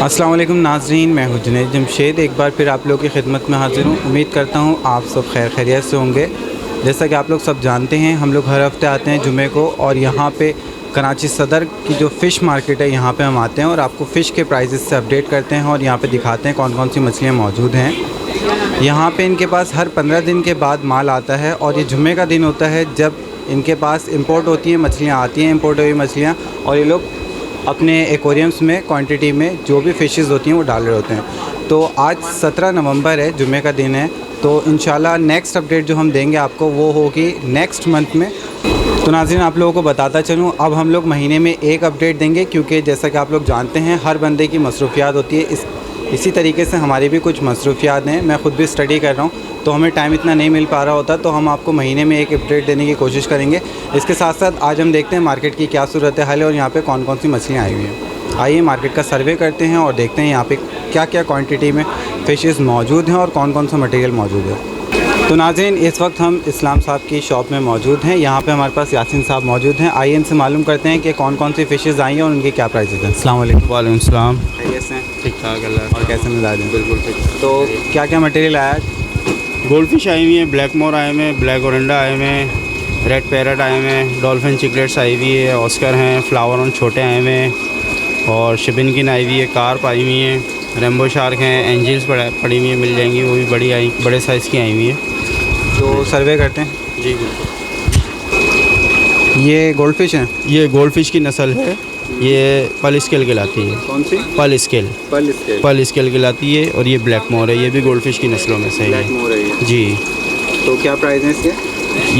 अस्सलाम वालेकुम नाज़रीन, मैं हूं जुनैद जमशेद। एक बार फिर आप लोगों की खिदमत में हाज़िर हूं। उम्मीद करता हूं आप सब खैर खैरियत से होंगे। जैसा कि आप लोग सब जानते हैं, हम लोग हर हफ़्ते आते हैं जुमे को और यहाँ पे कराची सदर की जो फ़िश मार्केट है यहाँ पे हम आते हैं और आपको फ़िश के प्राइसेस से अपडेट करते हैं और यहाँ पे दिखाते हैं कौन कौन सी मछलियाँ मौजूद हैं। यहाँ पे इनके पास हर 15 दिन के बाद माल आता है और ये जुमे का दिन होता है जब इनके पास इंपोर्ट होती है मछलियाँ आती हैं, इंपोर्ट हुई मछलियाँ, और ये लोग अपने एक्वेरियम्स में क्वांटिटी में जो भी फ़िशेस होती हैं वो डाल रहे होते हैं। तो आज 17 नवंबर है, जुमे का दिन है, तो इंशाल्लाह नेक्स्ट अपडेट जो हम देंगे आपको वो होगी नेक्स्ट मंथ में। तो नाज़रीन, आप लोगों को बताता चलूँ, अब हम लोग महीने में एक अपडेट देंगे क्योंकि जैसा कि आप लोग जानते हैं हर बंदे की मसरूफ़ियात होती है। इसी तरीके से हमारी भी कुछ मसरूफ़ियात हैं। मैं ख़ुद भी स्टडी कर रहा हूँ तो हमें टाइम इतना नहीं मिल पा रहा होता, तो हम आपको महीने में एक अपडेट देने की कोशिश करेंगे। इसके साथ साथ आज हम देखते हैं मार्केट की क्या सूरत हाल है और यहाँ पे कौन कौन सी मछलियाँ आई हुई हैं। आइए मार्केट का सर्वे करते हैं और देखते हैं यहाँ पे क्या क्या क्वांटिटी में फ़िशेस मौजूद हैं और कौन कौन सा मटेरियल मौजूद है। तो नाज़रीन, इस वक्त हम इस्लाम साहब की शॉप में मौजूद हैं। यहाँ पे हमारे पास यासीन साहब मौजूद हैं। आइए इनसे मालूम करते हैं कि कौन कौन सी फ़िशेस आई हैं और उनके क्या प्राइसेस हैं। अस्सलाम वालेकुम। वालेकुम सलाम। कैसे हैं? ठीक ठाक अल्लाह। और कैसे मिजाज हैं? बिल्कुल ठीक। तो क्या क्या मटेरियल आया? गोल्ड फिश आई हुई है, ब्लैक मोर आए हुए हैं, ब्लैक ओरेंडा आए हुए हैं, रेड पैरट आए हुए हैं, डॉल्फिन चिकलेट्स आई हुई है, ऑस्कर हैं, फ्लावर ऑन छोटे आए हुए हैं और शिबिनकिन आई हुई है, कार्प आई हुई है, रेम्बो शार्क हैं, एंजल्स पड़ी हुई है, मिल जाएंगी, वो भी बड़े साइज़ की आई हुई है। तो सर्वे करते हैं। जी बिल्कुल। ये गोल्ड फिश हैं? ये गोल्ड फिश की नस्ल है, ये पल स्केल कहलाती है। कौन सी? पल स्केल कहलाती है और ये ब्लैक मोर है, ये भी गोल्ड फिश की नस्लों में से ब्लैक है। मोर है ये। जी। तो क्या प्राइस है इसके?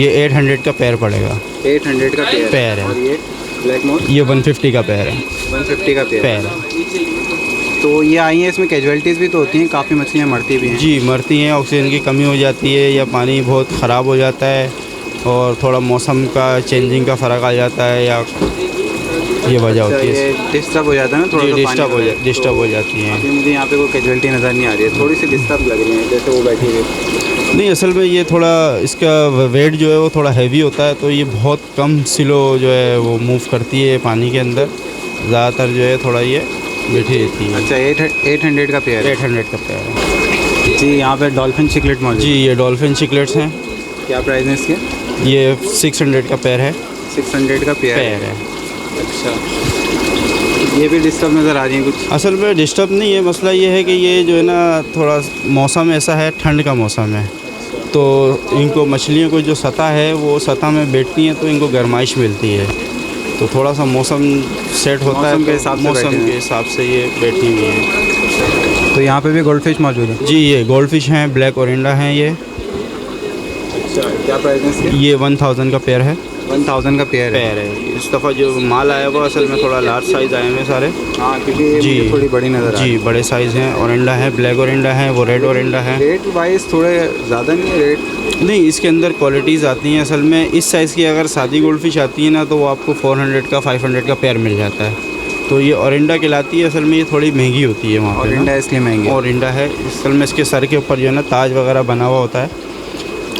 ये 800 का पैर पड़ेगा। 800 का पैर है। और ये ब्लैक मोर? ये 150 का पैर है। 150 का पैर है। तो ये आई हैं, इसमें कैजुअलिटीज़ भी तो होती हैं, काफ़ी मछलियाँ मरती भी हैं। जी मरती हैं, ऑक्सीजन की कमी हो जाती है या पानी बहुत ख़राब हो जाता है और थोड़ा मौसम का चेंजिंग का फ़र्क आ जाता है या ये वजह होती है। डिस्टर्ब हो जाता है ना थोड़ा। डिस्टर्ब हो जाती हैं। अभी मुझे यहाँ पे कोई कैजुअलिटी नज़र नहीं आ रही है, थोड़ी सी डिस्टर्ब लग रही है जैसे वो बैठी हुई। नहीं, असल में ये थोड़ा इसका वेट जो है वो थोड़ा हैवी होता है, तो ये बहुत कम स्लो जो है वो मूव करती है पानी के अंदर, ज़्यादातर जो है थोड़ा ये बैठी रहती है। अच्छा, 800 का पेयर? 800 का पेयर है जी। यहाँ पे डॉल्फिन चिकलेट मौजूद? जी, ये डॉल्फिन चिकलेट्स हैं। क्या प्राइस है इसके? ये 600 का पेयर है। 600 का पेयर है। अच्छा, ये भी डिस्टर्ब नज़र आ रही है कुछ? असल में डिस्टर्ब नहीं है, मसला ये है कि ये जो है ना थोड़ा मौसम ऐसा है, ठंड का मौसम है, तो इनको मछलियों को जो सतह है वो सतह में बैठती हैं तो इनको गर्माइश मिलती है, तो थोड़ा सा मौसम सेट होता है, मौसम के हिसाब से ये बैठी हुई है। तो यहाँ पे भी गोल्ड फिश मौजूद है? जी, ये गोल्ड फिश हैं, ब्लैक ओरेंडा हैं ये। अच्छा, क्या प्राइस है इसके? ये 1000 का पेयर है। 1000 का पेयर है। इस दफ़ा जो माल आया हुआ असल में थोड़ा लार्ज साइज़ आए हुए सारे। हाँ, क्योंकि जी थोड़ी बड़ी नज़र जी बड़े साइज़ हैं। ओरेंडा है, ब्लैक ओरेंडा है, वो रेड ओरेंडा है। रेट वाइज थोड़े ज़्यादा नहीं है रेट? नहीं, इसके अंदर क्वालिटीज़ आती हैं। असल में इस साइज़ की अगर सादी गोल्ड फिश आती है ना तो वो आपको 400 का 500 का पेयर मिल जाता है, तो ये ओरेंडा कहलाती है। असल में ये थोड़ी महंगी होती है वहाँ पे। ओरेंडा इसलिए महंगी? ओरेंडा है, असल में इसके सर के ऊपर जो है ना ताज वगैरह बना हुआ होता है,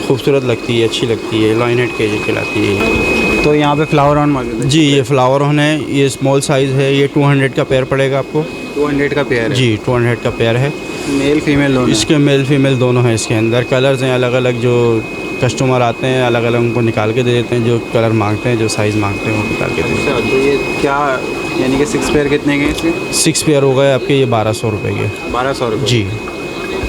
खूबसूरत लगती है, अच्छी लगती है, लॉइन हेड केज कहलाती है। तो यहाँ पे फ्लावर ऑन मौजूद है? जी, ये फ्लावर ऑन है, ये स्मॉल साइज़ है, ये 200 का पेयर पड़ेगा आपको। 200 का पेयर है? जी, 200 का पेयर है। मेल फीमेल दोनों? इसके मेल फीमेल दोनों हैं। इसके अंदर कलर्स हैं अलग अलग, जो कस्टमर आते हैं अलग अलग उनको निकाल के दे देते हैं, जो कलर मांगते हैं, जो साइज़ मांगते हैं वो निकाल के दे देते हैं। अच्छा, तो ये क्या यानी कि 6 पेयर कितने के इसके? 6 पेयर हो गए आपके, ये 1200 रुपये के। 1200 रुपये? जी।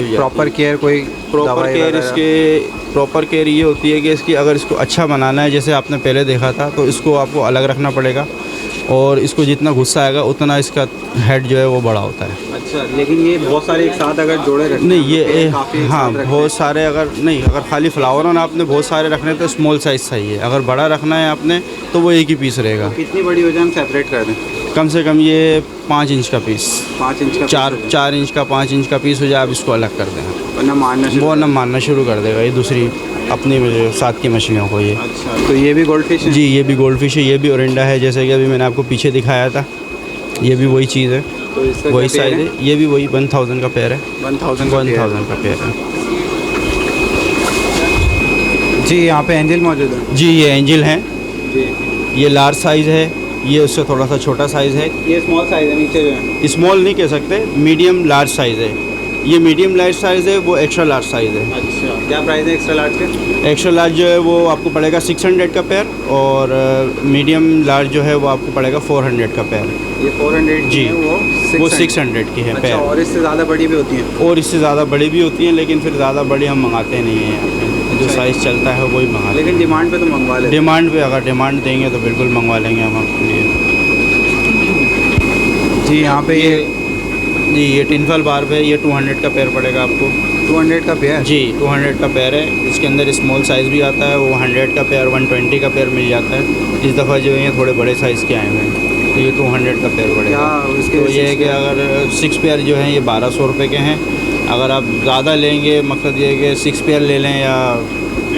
प्रॉपर केयर कोई? प्रॉपर केयर प्रॉपर केयर ये होती है कि इसकी अगर इसको अच्छा बनाना है, जैसे आपने पहले देखा था, तो इसको आपको अलग रखना पड़ेगा और इसको जितना गुस्सा आएगा उतना इसका हेड जो है वो बड़ा होता है। अच्छा, लेकिन ये बहुत सारे एक साथ अगर जोड़े रखने नहीं, ये हाँ बहुत सारे अगर खाली फ्लावर ऑन आपने बहुत सारे रखने तो स्मॉल साइज़ सही है, अगर बड़ा रखना है आपने तो वो एक ही पीस रहेगा। कितनी बड़ी हो जाए हम सेपरेट कर दें? कम से कम ये 5 इंच का पीस। 5 इंच का? 4 इंच का 5 इंच का पीस हो जाए, आप इसको अलग कर दें, वरना मारना शुरू कर देगा ये दूसरी अपनी साथ की मछलियों को ये। अच्छा, तो ये भी गोल्ड फिश है? जी, ये भी गोल्ड फिश है, ये भी ओरेंडा है, जैसे कि अभी मैंने आपको पीछे दिखाया था, ये भी वही चीज़ है। तो इसका वही साइज़ है, ये भी वही 1000 का पेयर है। 1000 का पेयर है। जी, यहाँ पे एंजल मौजूद है? जी, ये एंजल हैं। जी, ये लार्ज साइज़ है, ये उससे थोड़ा सा छोटा साइज़ है। ये स्मॉल साइज़ है, नीचे जो है स्मॉल नहीं कह सकते, मीडियम लार्ज साइज़ है। ये मीडियम लार्ज साइज़ है, वो एक्स्ट्रा लार्ज साइज़ है। अच्छा, क्या प्राइस है एक्स्ट्रा लार्ज के? एक्स्ट्रा लार्ज जो है वो आपको पड़ेगा 600 का पेयर, और मीडियम लार्ज जो है वो आपको पड़ेगा 400 का पेयर। ये 400 जी, है, वो 600 की है पेयर। और इससे ज़्यादा बड़ी भी होती हैं? और इससे ज़्यादा बड़ी भी होती हैं, लेकिन फिर ज़्यादा बड़ी हम मंगाते नहीं हैं यहाँ पे। जो साइज़ चलता है वही मंगाते हैं। लेकिन डिमांड पे तो मंगवा लेते हैं। डिमांड पे अगर डिमांड देंगे तो बिल्कुल मंगवा लेंगे हम आपके लिए। जी, यहाँ पे ये टिनफल बार्ब है, ये 200 का पेयर पड़ेगा आपको। 200 का पेयर? जी, 200 का पेयर है। इसके अंदर स्मॉल साइज़ भी आता है, वो 100 का पेयर, 120 का पेयर मिल जाता है। इस दफ़ा जो है ये थोड़े बड़े साइज़ के आए हुए हैं, तो ये 200 का पेयर पड़ेगा। इसके तो ये है कि अगर 6 पेयर जो हैं ये 1200 रुपये के हैं। अगर आप ज़्यादा लेंगे, मकसद ये है कि 6 पेयर ले लें या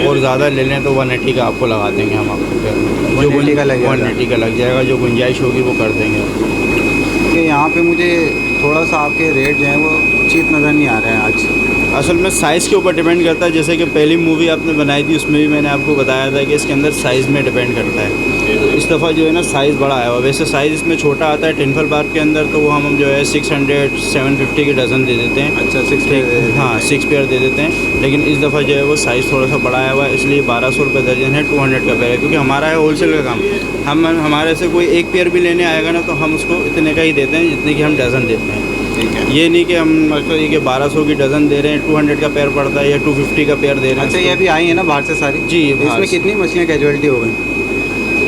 और ज़्यादा ले लें, तो 180 का आपको लगा देंगे हम आपको पेयर में। 180 का लग जाएगा? 180 का लग जाएगा, जो गुंजाइश होगी वो कर देंगे आपको। कि यहाँ पे मुझे थोड़ा सा आपके रेट जो हैं वो चीप नज़र नहीं आ रहे हैं आज। असल में साइज़ के ऊपर डिपेंड करता है। जैसे कि पहली मूवी आपने बनाई थी, उसमें भी मैंने आपको बताया था कि इसके अंदर साइज़ में डिपेंड करता है। इस दफ़ा जो है ना साइज़ बड़ा आया हुआ। वैसे साइज़ इसमें छोटा आता है टिनफल बार्ब के अंदर, तो वो हम जो है 600 750 के डज़न दे देते हैं। अच्छा, 6 पेयर? हाँ, 6 पेयर दे देते हैं। लेकिन इस दफ़ा जो है वो साइज़ थोड़ा सा बड़ा आया हुआ है, इसलिए 1200 रुपये दर्जन है, 200 का पेयर है। क्योंकि हमारा है होलसेल का काम। हमारे से कोई एक पेयर भी लेने आएगा ना, तो हम उसको इतने का ही देते हैं जितने की हम डज़न देते हैं। ठीक है। ये नहीं कि हम मतलब ये कि 1200 की डज़न दे रहे हैं, 200 का पेयर पड़ता है या 250 का पेयर दे रहे हैं। अच्छा, ये अभी आई है ना बाहर से सारी? जी, इसमें कितनी मछलियाँ कैजुअलिटी हो गई?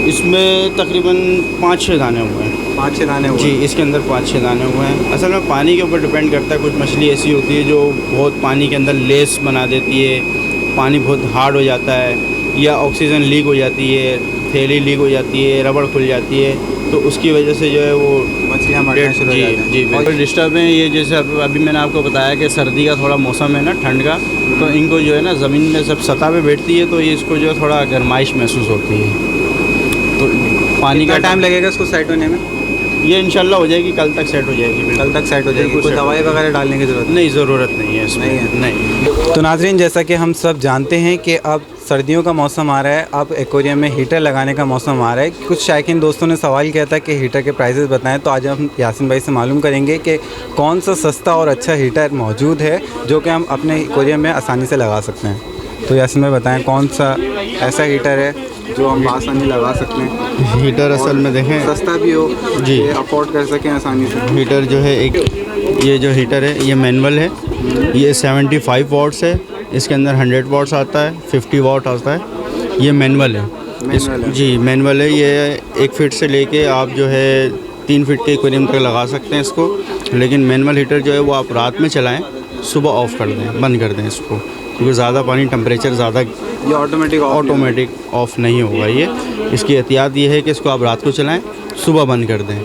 इसमें तकरीबन 5-6 दाने हुए हैं। 5-6 दाने हुए? जी, इसके अंदर 5-6 दाने हुए हैं। असल में पानी के ऊपर डिपेंड करता है। कुछ मछली ऐसी होती है जो बहुत पानी के अंदर लेस बना देती है, पानी बहुत हार्ड हो जाता है, या ऑक्सीजन लीक हो जाती है, थैली लीक हो जाती है, रबड़ खुल जाती है, तो उसकी वजह से जो है वो मछलियाँ मरना शुरू हो जाती हैं। जी बिल्कुल डिस्टर्ब हैं। ये जैसे अभी मैंने आपको बताया कि सर्दी का थोड़ा मौसम है ना, ठंड का, तो इनको जो है ना ज़मीन में जब सतह पे बैठती है तो ये इसको जो है थोड़ा गर्माइश महसूस होती है। तो पानी का टाइम लगेगा इसको सेट होने में? ये इंशाल्लाह हो जाएगी, कल तक सेट हो जाएगी। कल तक सेट हो जाएगी? कोई दवाई वगैरह डालने की ज़रूरत नहीं? ज़रूरत नहीं है इसमें। नहीं। तो नाज़रीन, जैसा कि हम सब जानते हैं कि अब सर्दियों का मौसम आ रहा है, अब एक्वेरियम में हीटर लगाने का मौसम आ रहा है। कुछ शायकीन दोस्तों ने सवाल किया था कि हीटर के प्राइसेस बताएं, तो आज हम यासिन भाई से मालूम करेंगे कि कौन सा सस्ता और अच्छा हीटर मौजूद है जो कि हम अपने एक्वेरियम में आसानी से लगा सकते हैं। तो यासिन भाई बताएं, कौन सा ऐसा हीटर है जो हम आसानी लगा सकते हैं? हीटर असल में देखें सस्ता भी हो जी, अफोर्ड कर सकें आसानी से। हीटर जो है एक ये जो हीटर है ये मैनुअल है। ये 75 वॉट्स है। इसके अंदर 100 वॉट्स आता है, 50 वॉट आता है। ये मैनुअल है। जी मैनुअल है। ये 1 फीट से लेके आप जो है 3 फीट के एक्वेरियम तक लगा सकते हैं इसको। लेकिन मैनुअल हीटर जो है वो आप रात में चलाएं, सुबह ऑफ़ कर दें, बंद कर दें इसको, क्योंकि ज़्यादा पानी टेम्परेचर ज़्यादा ये ऑटोमेटिक ऑफ़ नहीं होगा। ये इसकी एहतियात ये है कि इसको आप रात को चलाएं, सुबह बंद कर दें।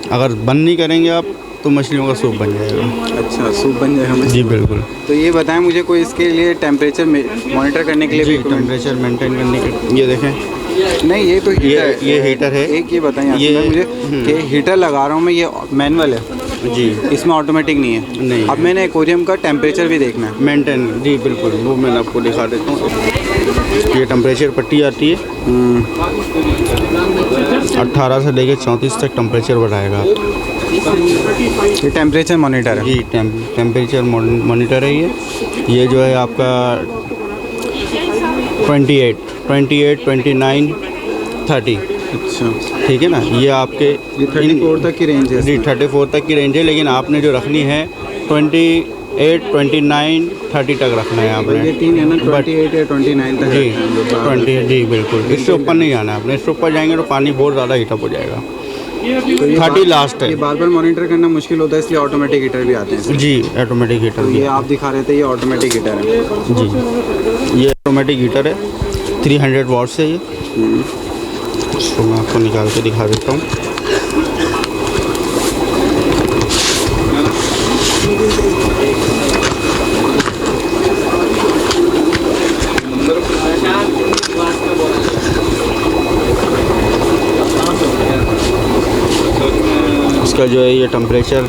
अगर बंद नहीं करेंगे आप तो मछलियों का सूप बन जाएगा। अच्छा, सूप बन जाएगा? जी बिल्कुल। तो ये बताएं मुझे, कोई इसके लिए टेम्परेचर मॉनिटर करने के लिए भी टेम्परेचर मेंटेन करने के, ये देखें। नहीं, ये तो ये हीटर है। एक ये बताएं ये मुझे कि हीटर लगा रहा हूँ मैं, ये मैनुअल है जी, इसमें ऑटोमेटिक नहीं है? नहीं। अब मैंने एक्वेरियम का टेम्परेचर भी देखना है। मेंटेन, जी बिल्कुल, वो मैं आपको दिखा देता हूँ। ये टेम्परेचर पट्टी आती है, 18 से लेकर 34 तक टेम्परेचर बढ़ाएगा। ये टेम्परेचर मॉनिटर है? जी, टेम्परेचर मॉनिटर है। ये जो है आपका 28, 29, 30। अच्छा, ठीक है ना। ये आपके ये 34 तक की रेंज है? जी 34 तक की रेंज है, लेकिन आपने जो रखनी है 28, 29, 30 तक रखना है आपने। ये 3 है ना, 28 या 29 तक? जी 20, जी बिल्कुल। इससे ऊपर नहीं जाना है आपने। इससे ऊपर जाएंगे तो पानी बहुत ज़्यादा हीटअप हो जाएगा। तो 30 लास्ट है। ये बार बार मॉनिटर करना मुश्किल होता है, इसलिए ऑटोमेटिक हीटर भी आते हैं? जी ऑटोमेटिक हीटर भी। ये आप दिखा रहे थे, ये ऑटोमेटिक हीटर है? जी, ये ऑटोमेटिक हीटर है, 300 वॉट्स है ये। इसको मैं आपको निकाल के दिखा देता हूँ। इसका जो है ये टेम्परेचर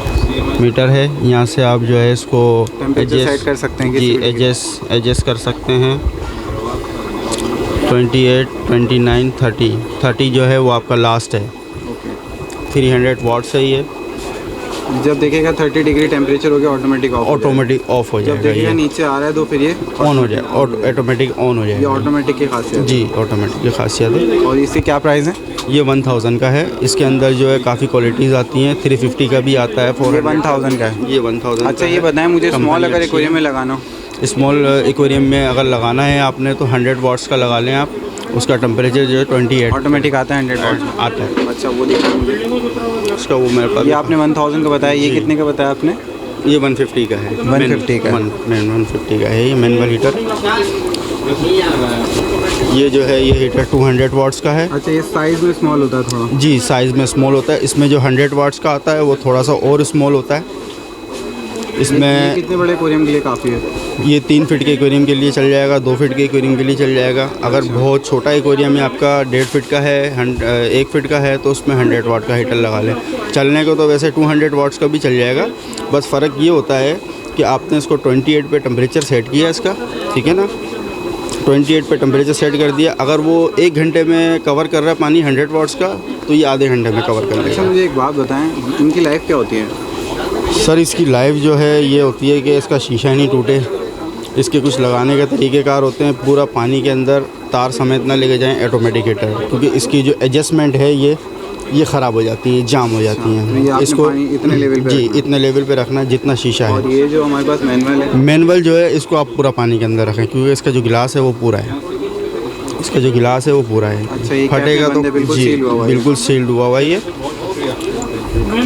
मीटर है, यहाँ से आप जो है इसको सेट कर सकते हैं? जी एडजस्ट कर सकते हैं। 28, 29, 30 जो है वो आपका लास्ट है। 300 वाट्स है ये। जब देखेगा 30 डिग्री टेम्परेचर हो गया ऑटोमेटिक ऑफ हो जब जाएगा। देखेगा ये नीचे आ रहा है तो फिर ये ऑन हो जाएगा, ऑटोमेटिक ऑन हो ये जाएगा। ऑटोमेटिक की खासियत जी, ऑटोमेटिक की खासियत है। है। और इसकी क्या प्राइस है? ये 1000 का है। इसके अंदर जो है काफ़ी क्वालिटीज़ आती हैं। 350 का भी आता है, ये 1000 का है। ये 1000। अच्छा ये बताएं मुझे, स्मॉल अगर एक्वेरियम में लगाना हो? स्मॉल एक्वेरियम में अगर लगाना है आपने तो 100 वाट्स का लगा लें आप। उसका टेम्परेचर जो है 28 ऑटोमेटिक आता है 100 वाट आता है। अच्छा वो दिखा मुझे। उसका वो मेरे पास ये आपने 1000 का बताया, ये कितने का बताया आपने? ये 150 का है। 150 का है। 150 का है ये मैनुअल हीटर। ये जो है ये हीटर 200 वाट्स का है। अच्छा ये साइज़ में स्मॉल होता है थोड़ा? जी, साइज़ में स्मॉल होता है। इसमें जो 100 वाट्स का आता है वो थोड़ा सा और स्मॉल होता है। ये इसमें कितने बड़े एक्वेरियम के लिए काफ़ी है? ये 3 फीट के एक्वेरियम के लिए चल जाएगा, 2 फीट के एक्वेरियम के लिए चल जाएगा। अगर बहुत छोटा एक्वेरियम है आपका 1.5 फीट का है, 1 फीट का है, तो उसमें 100 वाट का हीटर लगा लें। चलने को तो वैसे 200 वाट्स का भी चल जाएगा। बस फ़र्क ये होता है कि आपने इसको 28 पे टेम्परेचर सेट किया इसका, ठीक है ना। 28 पे टेम्परेचर सेट कर दिया। अगर वो 1 घंटे में कवर कर रहा है पानी 100 वाट्स का, तो ये आधे घंटे में कवर कर अच्छा लेगा। मुझे एक बात बताएं, इनकी लाइफ क्या होती है? सर इसकी लाइफ जो है ये होती है कि इसका शीशा नहीं टूटे। इसके कुछ लगाने के तरीक़ेकार होते हैं। पूरा पानी के अंदर तार समेत ना लेके जाएं ऑटोमेटिक हीटर, क्योंकि इसकी जो एडजस्टमेंट है ये ख़राब हो जाती है, जाम हो जाती तो ये हैं। आपने इसको पानी इतने लेवल पे जी रखना? इतने लेवल पे रखना जितना शीशा और है। ये जो हमारे पास मैनुअल है, मैनुअल जो है इसको आप पूरा पानी के अंदर रखें, क्योंकि इसका जो गिलास है वो पूरा है। इसका जो गिलास है वो पूरा है। अच्छा, ये फटेगा कैप तो के बंदे बिल्कुल जी सील हुआ हुआ है। बिल्कुल सील्ड हुआ हुआ है ये।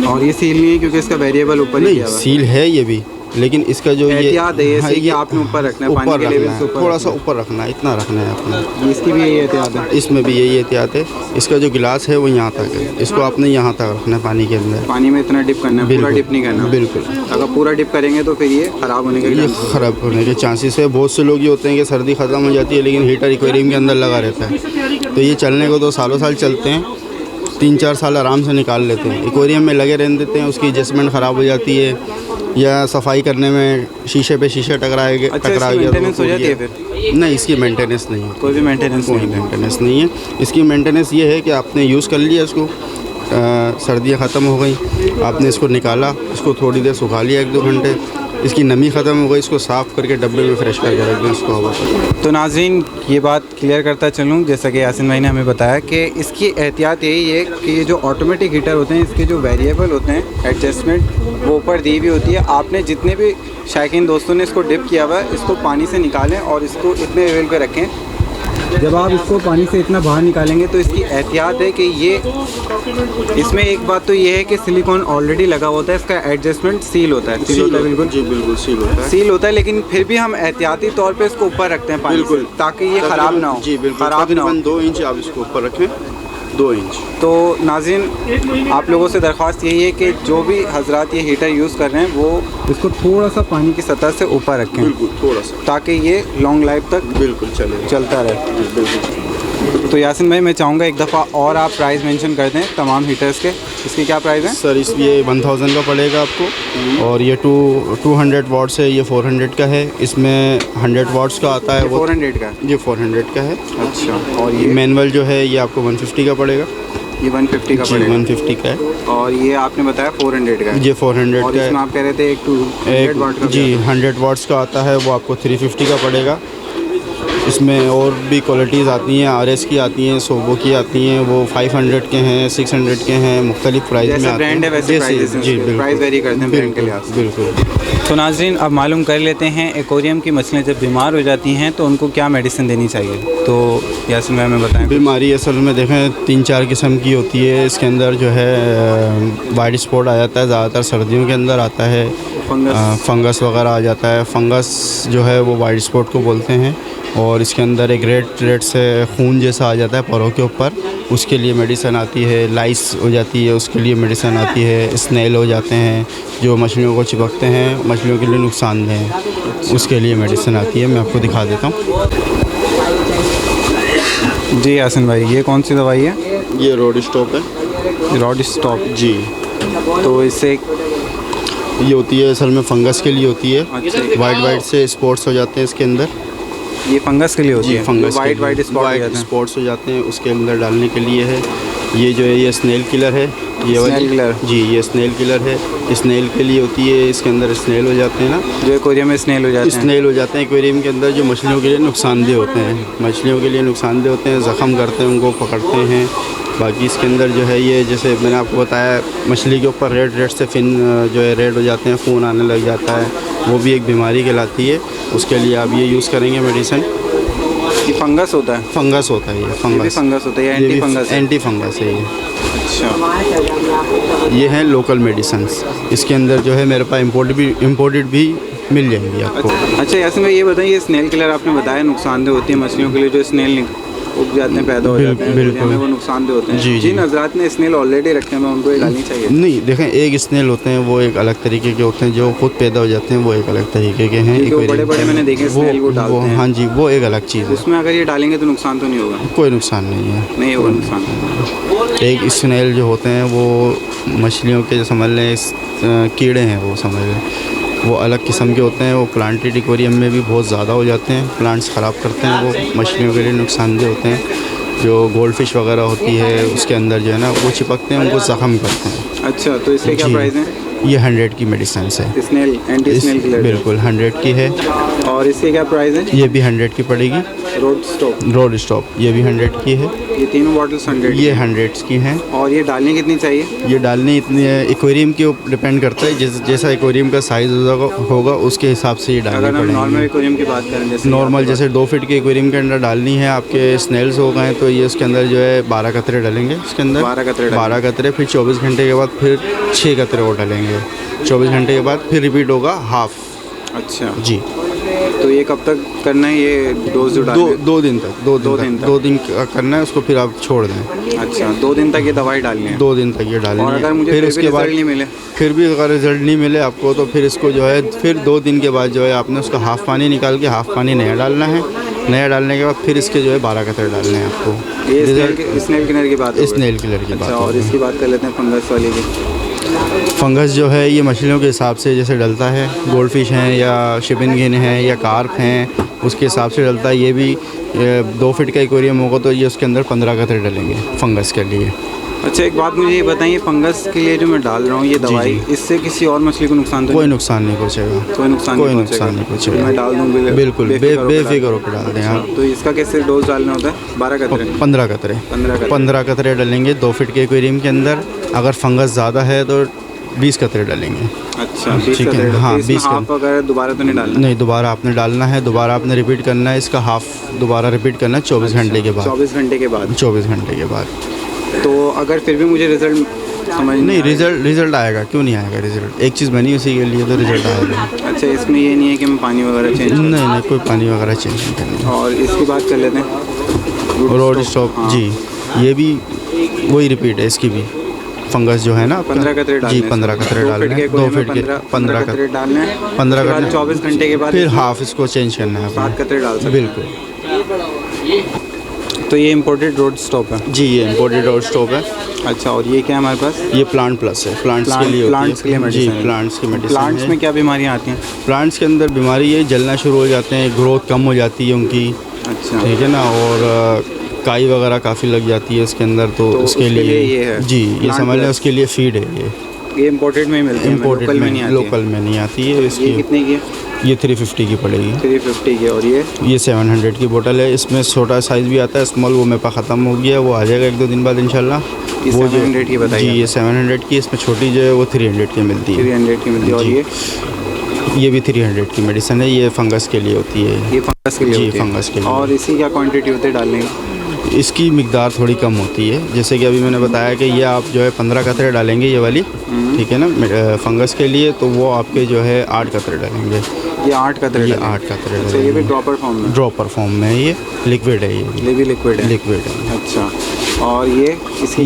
और ये सील नहीं है क्योंकि इसका वेरिएबल ऊपर ही नहीं, किया हुआ है। सील है ये भी, लेकिन इसका जो ये एहतियात है ये हाँ, सी कि आपने ऊपर रखना है, पानी ऊपर के लेवल रखना से है, ऊपर थोड़ा रखना सा ऊपर रखना है, इतना रखना है आपने। इसकी भी यही एहतियात है। इसमें भी यही एहतियात है। इसका जो गिलास है वो यहाँ तक है, इसको आपने यहाँ तक रखना है पानी के अंदर। पानी में इतना डिप करना है, पूरा बिल्कुल, डिप नहीं करना। बिल्कुल। अगर पूरा डिप करेंगे तो फिर ये ख़राब होने के ये चांसेस हैं। ख़राब होने के चांसेस है। बहुत से लोग ये होते हैं कि सर्दी ख़त्म हो जाती है लेकिन हीटर एक्वेरियम के अंदर लगा रहता है, तो ये चलने को तो सालों साल चलते हैं। 3-4 साल आराम से निकाल लेते हैं। एक्वेरियम में लगे रहने देते हैं, उसकी एडजस्टमेंट ख़राब हो जाती है, या सफाई करने में शीशे पे शीशे टकरा गया अच्छा, इसकी मेंटेनेंस हो जाती है फिर? नहीं, इसकी मेंटेनेंस नहीं है। कोई भी मेंटेनेंस कोई नहीं है। मेंटेनेंस नहीं है। इसकी मेंटेनेंस ये है कि आपने यूज़ कर लिया इसको, सर्दियाँ ख़त्म हो गई, आपने इसको निकाला, इसको थोड़ी देर सुखा लिया 1-2 घंटे, इसकी नमी ख़त्म हो गई, इसको साफ़ करके डब्बे में फ्रेश करके रख दें इसको हवा पर। तो नाज़रीन ये बात क्लियर करता चलूँ, जैसा कि यासिन भाई ने हमें बताया कि इसकी एहतियात यही है कि ये जो ऑटोमेटिक हीटर होते हैं इसके जो वेरिएबल होते हैं एडजस्टमेंट वो ऊपर दी हुई होती है। आपने जितने भी शायकीन दोस्तों ने इसको डिप किया हुआ है इसको पानी से निकालें और इसको इतने लेवल पे रखें। जब आप इसको पानी से इतना बाहर निकालेंगे तो इसकी एहतियात है कि ये इसमें एक बात तो ये है कि सिलिकॉन ऑलरेडी लगा होता है, इसका एडजस्टमेंट सील होता है। सील होता है बिल्कुल जी, बिल्कुल सील होता है। सील होता है, लेकिन फिर भी हम एहतियाती तौर पे इसको ऊपर रखते हैं पानी से, ताकि ये ख़राब ना हो। जी बिल्कुल, ख़राब ना हो। 2 इंच आप इसको ऊपर रखें, 2 इंच। तो नाज़रीन आप लोगों से दरख्वास्त यही है कि जो भी हजरात ये हीटर यूज़ कर रहे हैं वो इसको थोड़ा सा पानी की सतह से ऊपर रखें, बिल्कुल थोड़ा सा, ताकि ये लॉन्ग लाइफ तक बिल्कुल चलता रहे। बिल्कुल। तो यासिन भाई मैं चाहूँगा एक दफ़ा और आप प्राइस मेंशन कर दें तमाम हीटर्स के, इसकी क्या प्राइस है? सर ये 1000 का पड़ेगा आपको, और ये 200 वाट्स है, ये 400 का है। इसमें 100 वाट्स का आता है, वो 400 का? ये 400 का है। अच्छा, और ये मैनुअल जो है ये आपको 150 का पड़ेगा। ये 150 का जी, पड़ेगा। 150 का है। और ये आपने बताया 400 का है। ये 400 और का इसमें है। आप कह रहे थे एक 200 वाट का जी 100 वाट्स का आता है, वो आपको 350 का पड़ेगा। इसमें और भी क्वालिटीज़ आती हैं, RS की आती हैं, सोबो की आती हैं, वो 500 के हैं, 600 के हैं, मुख्तलिफ प्राइस में जैसे आते हैं। ब्रांड है वैसे प्राइस जी बिल्कुल, प्राइस वेरी करते हैं ब्रांड के लिहाज से। बिल्कुल। तो नाज़रीन अब मालूम कर लेते हैं एक्वेरियम की मछलियाँ जब बीमार हो जाती हैं तो उनको क्या मेडिसिन देनी चाहिए। तो यासिन भाई हमें बताएं। बीमारी असल में देखें 3-4 किस्म की होती है। इसके अंदर जो है वाइट स्पॉट आ जाता है, ज़्यादातर सर्दियों के अंदर आता है। फंगस वगैरह आ जाता है। फंगस जो है वो वाइट स्पॉट को बोलते हैं, और इसके अंदर एक रेड से खून जैसा आ जाता है परों के ऊपर, उसके लिए मेडिसिन आती है। लाइस हो जाती है, उसके लिए मेडिसिन आती है। स्नेल हो जाते हैं जो मछलियों को चिपकते हैं, मछलियों के लिए नुकसानदेह हैं, उसके लिए मेडिसिन आती है। मैं आपको दिखा देता हूँ। जी यासिन भाई ये कौन सी दवाई है? ये रोड स्टॉप है। रॉड स्टॉप जी, तो इससे ये होती है असल में फंगस के लिए होती है। अच्छा। वाइट से स्पॉट्स हो जाते हैं इसके अंदर। ये फंगस के लिए होती जी, है? फंगस वाइट स्पॉट हो वाइट जाते हैं। स्पॉट्स हो जाते हैं, उसके अंदर डालने के लिए है। ये जो है ये स्नेल किलर है, ये वाली स्नेल किलर। जी, ये स्नेल किलर है। स्नेल के लिए होती है, इसके अंदर स्नेल हो जाते हैं ना, जो एक्वेरियम में स्नेल हो जाते हैं। स्नेल हो जाते हैं एक्वेरियम के अंदर, जो मछलियों के लिए नुकसानदेह होते हैं, मछलियों के लिए नुकसानदेह होते हैं, ज़ख़म करते हैं, उनको पकड़ते हैं। बाकी इसके अंदर जो है ये, जैसे मैंने आपको बताया, मछली के ऊपर रेड से फिन जो है रेड हो जाते हैं, खून आने लग जाता है, वो भी एक बीमारी कहलाती है। उसके लिए आप ये यूज़ करेंगे मेडिसिन। ये फंगस होता है? फंगस होता है, ये ये भी फंगस फंगस होता है या ये एंटी भी फंगस है? एंटी फंगस है ये। अच्छा, ये हैं लोकल मेडिसन्स। इसके अंदर जो है मेरे पास इम्पोर्टेड भी मिल जाएंगी आपको। अच्छा यासिन भाई, ये बताइए, स्नेल किलर आपने बताया नुकसानदेह होती है मछलियों के लिए, जो स्नेल उग जाते हैं, पैदा हो जाते हैं, बिल्कुल। हमें वो नुकसानदेह होते हैं। जी, जी। जिन हजरात ने स्नेल ऑलरेडी रखे हैं, उनको ये डालनी चाहिए? नहीं, देखें, एक स्नेल होते हैं वो एक अलग तरीके के होते हैं, जो खुद पैदा हो जाते हैं वो एक अलग तरीके के हैं। जो बड़े-बड़े मैंने देखे स्नेल वो डालते हैं। हाँ जी, वो एक अलग चीज़ है। उसमें अगर ये डालेंगे तो नुकसान तो नहीं होगा? कोई नुकसान नहीं है। नहीं होगा नुकसान। एक स्नेल जो होते हैं वो मछलियों के, समझ लें, कीड़े हैं, वो समझ लें, वो अलग किस्म के होते हैं। वो प्लांटेड एक्वेरियम में भी बहुत ज़्यादा हो जाते हैं, प्लांट्स ख़राब करते हैं, वो मछलियों के लिए नुकसानदेह होते हैं। जो गोल्ड फिश वगैरह होती है उसके अंदर जो है ना, वो चिपकते हैं, उनको ज़ख़म करते हैं। अच्छा, तो इसके क्या जी। प्राइस है? ये 100 की मेडिसिन है। Snail, anti snail killer? बिल्कुल 100 की है। और इसके क्या प्राइस है? ये भी 100 की पड़ेगी। रोड स्टॉप ये भी 100 की है। ये तीनों बॉटल्स 100? ये 100 की हैं। और ये डालनी कितनी चाहिए? ये डालने इतनी एक्वेरियम के ऊपर डिपेंड करता है, जैसा एक्वेरियम का साइज़ होगा उसके हिसाब से ये डालनी अगर हम पड़ेगी। नॉर्मल एक्वेरियम की बात करें, जैसे नॉर्मल जैसे 2 फीट के एक्वेरियम के अंदर डालनी है, आपके स्नेल्स हो गए तो ये उसके अंदर जो है 12 कतरे डालेंगे। इसके अंदर 12 कतरे, फिर 24 घंटे के बाद फिर 6 कतरे और डालेंगे। 24 घंटे के बाद फिर रिपीट होगा हाफ। अच्छा जी। तो ये कब तक करना है, ये डोज जो डालना है? 2 दिन तक 2 दिन का करना है उसको, फिर आप छोड़ दें। अच्छा, 2 दिन तक ये दवाई डालनी है? 2 दिन तक ये डालनी है। और अगर मुझे फिर फिर उसके भी बाद रिजल्ट नहीं मिले? फिर भी अगर रिजल्ट नहीं मिले आपको, तो फिर इसको जो है फिर 2 दिन के बाद जो है आपने उसका हाफ़ पानी निकाल के हाफ़ पानी नया डालना है। नया डालने के बाद फिर इसके जो है 12 कतरे डालने हैं आपको। ये स्नेल किलर की बात है? स्नेल किलर की बात अच्छा, और है। इसकी बात कर लेते हैं फंगस वाली की। फंगस जो है ये मछलियों के हिसाब से जैसे डलता है, गोल्ड फिश हैं या शिपिनगिन हैं या कार्प हैं, उसके हिसाब से डलता है। ये भी 2 फीट का एक्वेरियम होगा तो ये उसके अंदर 15 कतरे डलेंगे फंगस के लिए। अच्छा, एक बात मुझे ये बताइए, फंगस के लिए जो मैं डाल रहा हूँ ये दवाई, इससे किसी और मछली को नुकसान तो कोई नुकसान नहीं पहुँचेगा। कोई नुकसान नहीं पहुँचेगा? मैं डाल दूँ बिल्कुल बेफिक्र होकर डाल दें आप। तो इसका कैसे डोज डालना होता है? 12 कतरे? 15 कतरे 15 कतरे डालेंगे 2 फीट के एक्वेरियम के अंदर। अगर फंगस ज़्यादा है तो 20 कतरे डालेंगे। अच्छा, 20 ठीक है, कतरे? हाँ, इसमें 20 हाफ वगैरह दोबारा तो नहीं डालना? नहीं, दोबारा आपने डालना है, दोबारा आपने रिपीट करना है, इसका हाफ़ दोबारा रिपीट करना है 24 घंटे के बाद। 24 घंटे के बाद? 24 घंटे के बाद। तो अगर फिर भी मुझे रिजल्ट समझ नहीं, आएगा? रिजल्ट आएगा, क्यों नहीं आएगा रिजल्ट? एक चीज़ बनी उसी के लिए तो रिजल्ट आएगा। अच्छा, इसमें ये नहीं है कि मैं पानी वगैरह चेंज? नहीं, कोई पानी वगैरह चेंज नहीं करनी। और इसकी बात कर लेते हैं, रोड स्टॉप। हाँ। जी, ये भी वही रिपीट है इसकी भी। फंगस जो है ना आपका, 15 कतरे डालने जी, हैं? 15 कतरे 2 डालने फीट के हैं। 2 फीट के 15 कतरे डालने हैं। 15 उसके बाद कतरे 24 घंटे के बाद फिर हाफ इसको चेंज करना है 7 कतरे डाल सकते बिल्कुल। हैं। तो ये इम्पोर्टेड रोड स्टॉप है? जी, ये इम्पोर्टेड रोड स्टॉप है। अच्छा, और ये क्या है हमारे पास? ये प्लांट प्लस है, प्लांट्स के लिए प्लांट्स के लिए जी, मेडिसिन है? प्लांट्स की मेडिसिन प्लांट्स है। में क्या बीमारियाँ आती हैं? प्लांट्स के अंदर बीमारी ये जलना शुरू हो जाते हैं, ग्रोथ कम हो जाती है उनकी। अच्छा, ठीक है ना, और काई वगैरह काफ़ी लग जाती है इसके अंदर, तो उसके लिए ये है? जी, ये समझ लें उसके लिए फीड है। ये इम्पोर्टेड में ही मिलती है? इम्पोर्टेड लोकल में नहीं आती है? लोकल में नहीं आती है। ये इसकी कितने की है? ये 350 की पड़ेगी। 350 की। और ये 700 की बोतल है। इसमें छोटा साइज़ भी आता है, स्मॉल, वो मेरे पास ख़त्म हो गया, वो आ जाएगा 1-2 दिन बाद इंशाल्लाह। ये वो 700 की बताइए? जी, ये 700 की। इसमें छोटी जो है वो 300 की मिलती है। 300 की मिलती है। और ये भी 300 की मेडिसिन है। ये फंगस के लिए होती है। ये फंगस के लिए जी, होती है? फंगस के लिए। और इसी क्या क्वांटिटी होती है डालने की? इसकी मिकदार थोड़ी कम होती है। जैसे कि अभी मैंने बताया कि ये आप जो है 15 कतरे डालेंगे ये वाली, ठीक है ना, फंगस के लिए, तो वो आपके जो है 8 कतरे डालेंगे। ये 8 कतरे? ये 8 कतरे अच्छा, ये भी ड्रॉपर फॉर्म में? ड्रॉपर फॉर्म में है, ये लिक्विड है। ये भी लिक्विड है? लिक्विड है। अच्छा, और ये इसकी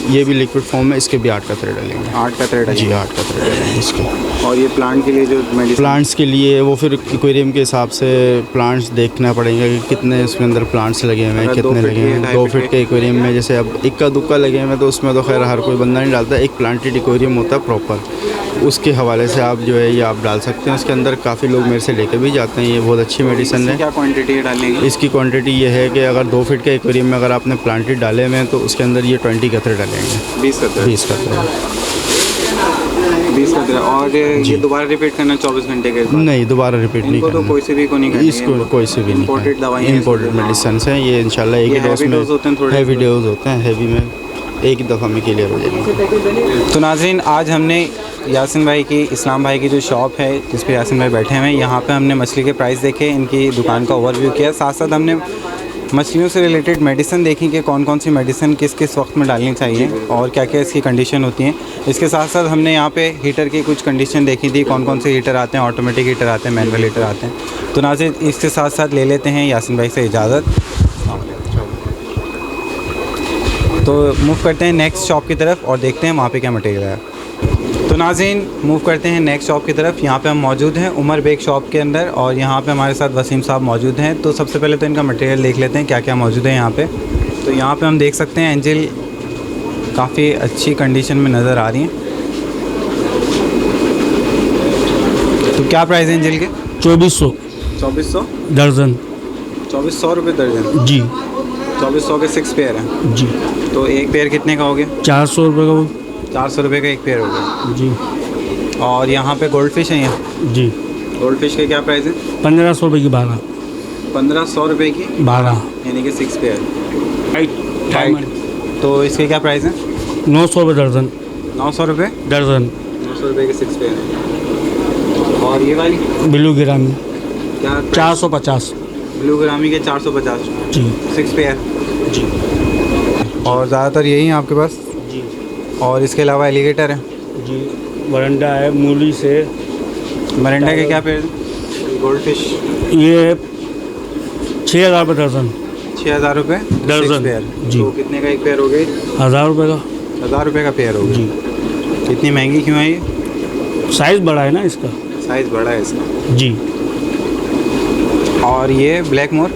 ये भी लिक्विड फॉर्म में, इसके भी 8 कतरे डालेंगे। 8 कतरे डालेंगे? जी, 8 कतरे डालेंगे इसके। और ये प्लांट के लिए जो मेडिसिन? प्लांट्स के लिए वो फिर एक्वेरियम के हिसाब से प्लांट्स देखना पड़ेगा कि कितने उसमें अंदर प्लांट्स लगे हुए हैं, कितने लगे हैं। 2 फीट के एक्वेरियम में जैसे अब इक्का दुक्का लगे हुए हैं तो उसमें तो खैर हर कोई बंदा नहीं डालता। एक प्लांटेड एक्वेरियम होता है प्रॉपर, उसके हवाले से आप जो है ये आप डाल सकते हैं। उसके अंदर काफ़ी लोग मेरे से लेके भी जाते हैं। ये बहुत अच्छी मेडिसिन है। क्या क्वांटिटी है डालने की? इसकी क्वांटिटी ये है कि अगर 2 फीट के एक्वेरियम में अगर आपने प्लांटेड डाले हुए हैं तो उसके अंदर ये 20 कतरे डलेंगे। 20 कतरे 20 कतरे 20 कतरे। और ये दोबारा रिपीट करना 24 घंटे के बाद? नहीं, दोबारा रिपीट नहीं इनको तो करना। कोई से भी को नहीं करनी इसको कोई से भी नहीं। इंपोर्टेड दवाइयाँ इंपोर्टेड मेडिसिन हैं ये, इंशाल्लाह एक ही डोज में। होते हैं थोड़े हैवी डोज होते हैं, हैवी में एक ही दफ़ा में क्लियर हो जाएंगे। तो नाज़रीन, आज हमने यासिन भाई की, इस्लाम भाई की जो शॉप है जिस पे यासिन भाई बैठे हुए हैं, यहाँ पे हमने मछली के प्राइस देखे, इनकी दुकान का ओवरव्यू किया, साथ साथ हमने मछलियों से रिलेटेड मेडिसिन देखी कि कौन कौन सी मेडिसिन किस किस वक्त में डालनी चाहिए और क्या क्या इसकी कंडीशन होती हैं। इसके साथ साथ हमने यहाँ पे हीटर की कुछ कंडीशन देखी थी, कौन कौन से हीटर आते हैं, ऑटोमेटिक हीटर आते हैं, मैनुअल हीटर आते हैं। तो नाज़रीन, इसके साथ साथ ले लेते हैं यासिन भाई से इजाज़त। तो मूव करते हैं नेक्स्ट शॉप की तरफ और देखते हैं वहाँ पे क्या मटेरियल है। तो नाज़रीन, मूव करते हैं नेक्स्ट शॉप की तरफ। यहाँ पे हम मौजूद हैं उमर बेग शॉप के अंदर और यहाँ पे हमारे साथ वसीम साहब मौजूद हैं। तो सबसे पहले तो इनका मटेरियल देख लेते हैं क्या क्या मौजूद है यहाँ पे। तो यहाँ पे हम देख सकते हैं एंजिल काफ़ी अच्छी कंडीशन में नज़र आ रही हैं। तो क्या प्राइस है एंजिल के? 2400 2400 दर्जन। 2400 रुपये दर्जन? जी 2400 के 6 पेयर हैं। जी। तो एक पेयर कितने का हो गया? 400 रुपये का वो। 400 रुपये का एक पेयर हो गया। जी। और यहाँ पे गोल्ड फिश है यहाँ? जी। गोल्ड फिश के क्या प्राइस है? 1500 रुपये की 12। 1500 रुपये की 12 यानी कि 6 पेयर। टाइट। तो इसके क्या प्राइस है? 900 रुपये दर्जन। 900 रुपये दर्जन। 900 रुपये के 6 पेयर। और ये वाली ब्लू गिरामी क्या? 450। ब्लू ग्रामी के 450 जी 6 पेयर। जी और ज़्यादातर यही है आपके पास? जी और इसके अलावा एलिगेटर है? जी। वरंडा है मूली से। मरिंडा के क्या पेयर है? गोल्ड फिश ये 6000 रुपये दर्जन। 6000 रुपये दर्जन। 6 पेयर। जी। तो कितने का एक पेयर हो गई? 1000 रुपये का। 1000 रुपये का पेयर हो जी। गई। इतनी महंगी क्यों है ये? साइज़ बड़ा है ना इसका। साइज़ बड़ा है इसका। जी। और ये ब्लैक मोर?